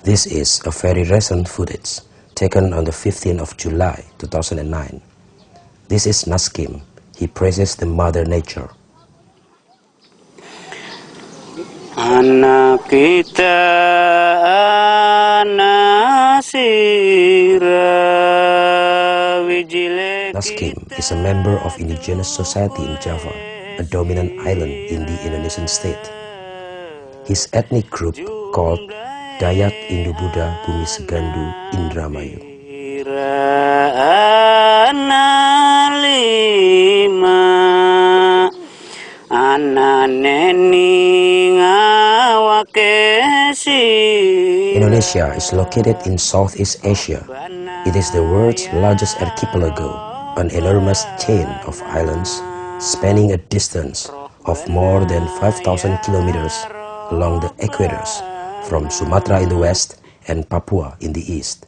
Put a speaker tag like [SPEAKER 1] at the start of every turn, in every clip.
[SPEAKER 1] This is a very recent footage taken on the 15th of July 2009. This is Naskim. He praises the Mother Nature.
[SPEAKER 2] Anak kita
[SPEAKER 1] Naskim is a member of indigenous society in Java, a dominant island in the Indonesian state. His ethnic group, called Dayak Indo-Buddha Bumi Segandu Indramayu. Indonesia is located in Southeast Asia. It is the world's largest archipelago, an enormous chain of islands spanning a distance of more than 5,000 kilometers along the equators from Sumatra in the west and Papua in the east.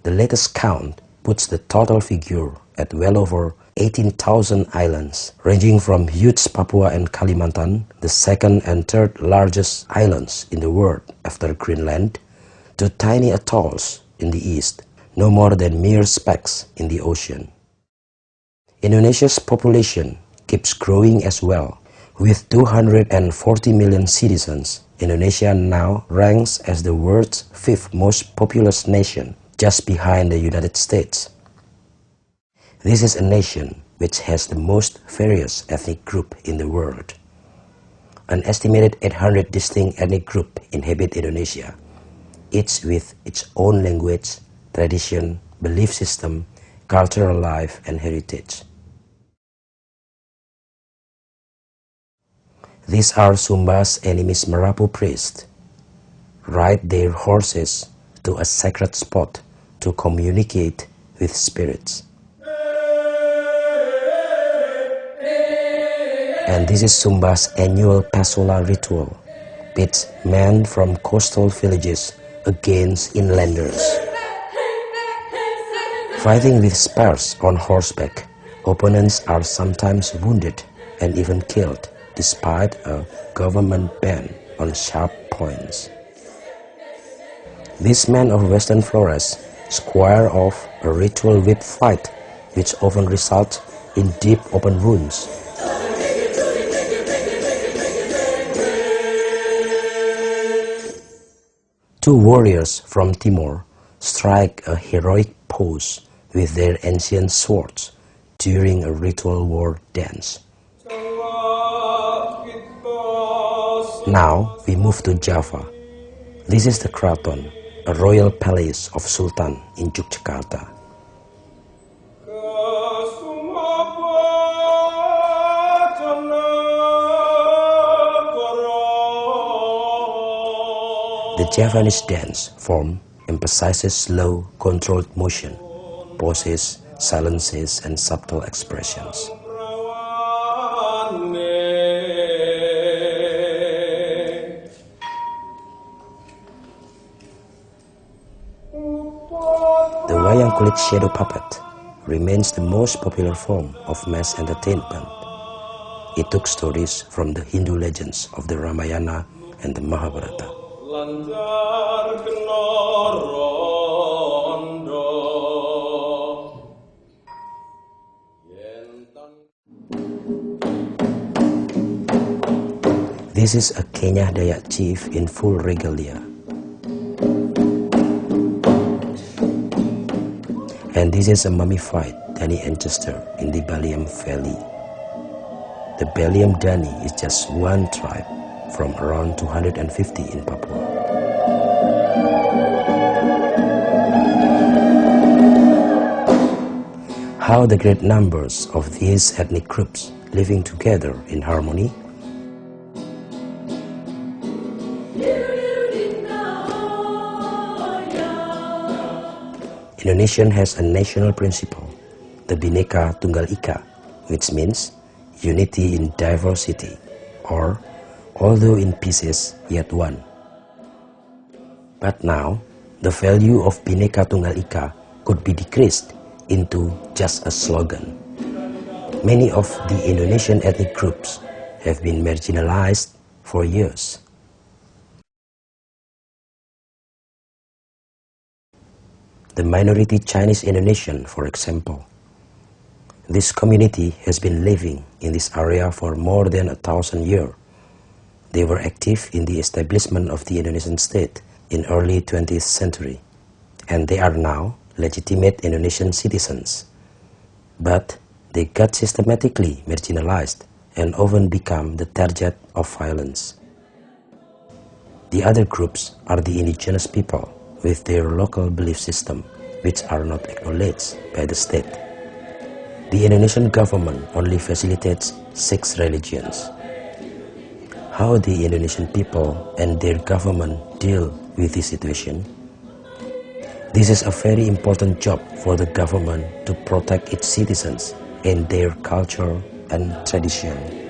[SPEAKER 1] The latest count puts the total figure at well over 18,000 islands, ranging from huge Papua and Kalimantan, the second and third largest islands in the world after Greenland, to tiny atolls in the east, no more than mere specks in the ocean. Indonesia's population keeps growing as well. With 240 million citizens, Indonesia now ranks as the world's fifth most populous nation, just behind the United States. This is a nation which has the most various ethnic group in the world. An estimated 800 distinct ethnic groups inhabit Indonesia, each with its own language, tradition, belief system, cultural life, and heritage. These are Sumba's enemies Merapu priests. Ride their horses to a sacred spot to communicate with spirits. And this is Sumba's annual Pasola ritual, pits men from coastal villages against inlanders. Fighting with spears on horseback, opponents are sometimes wounded and even killed, despite a government ban on sharp points. These men of Western Flores square off a ritual whip fight, which often results in deep open wounds. Two warriors from Timor strike a heroic pose with their ancient swords during a ritual war dance. Now we move to Java. This is the Kartun, a royal palace of Sultan in Yogyakarta. The Javanese dance form emphasizes slow, controlled motion, poses, silences, and subtle expressions. The wayang kulit shadow puppet remains the most popular form of mass entertainment. It took stories from the Hindu legends of the Ramayana and the Mahabharata. This is a Kenyah Dayak chief in full regalia. And this is a mummified Dani ancestor in the Baliam Valley. The Baliam Dani is just one tribe from around 250 in Papua. How the great numbers of these ethnic groups living together in harmony. Indonesia has a national principle, the Bhinneka Tunggal Ika, which means unity in diversity, or although in pieces, yet one. But now, the value of Bhinneka Tunggal Ika could be decreased into just a slogan. Many of the Indonesian ethnic groups have been marginalized for years. the minority Chinese Indonesian, for example. This community has been living in this area for more than 1,000 years. They were active in the establishment of the Indonesian state in early 20th century, and they are now legitimate Indonesian citizens. But they got systematically marginalized and often become the target of violence. The other groups are the indigenous people with their local belief system, which are not acknowledged by the state. The Indonesian government only facilitates 6 religions. How the Indonesian people and their government deal with this situation? This is a very important job for the government to protect its citizens and their culture and tradition.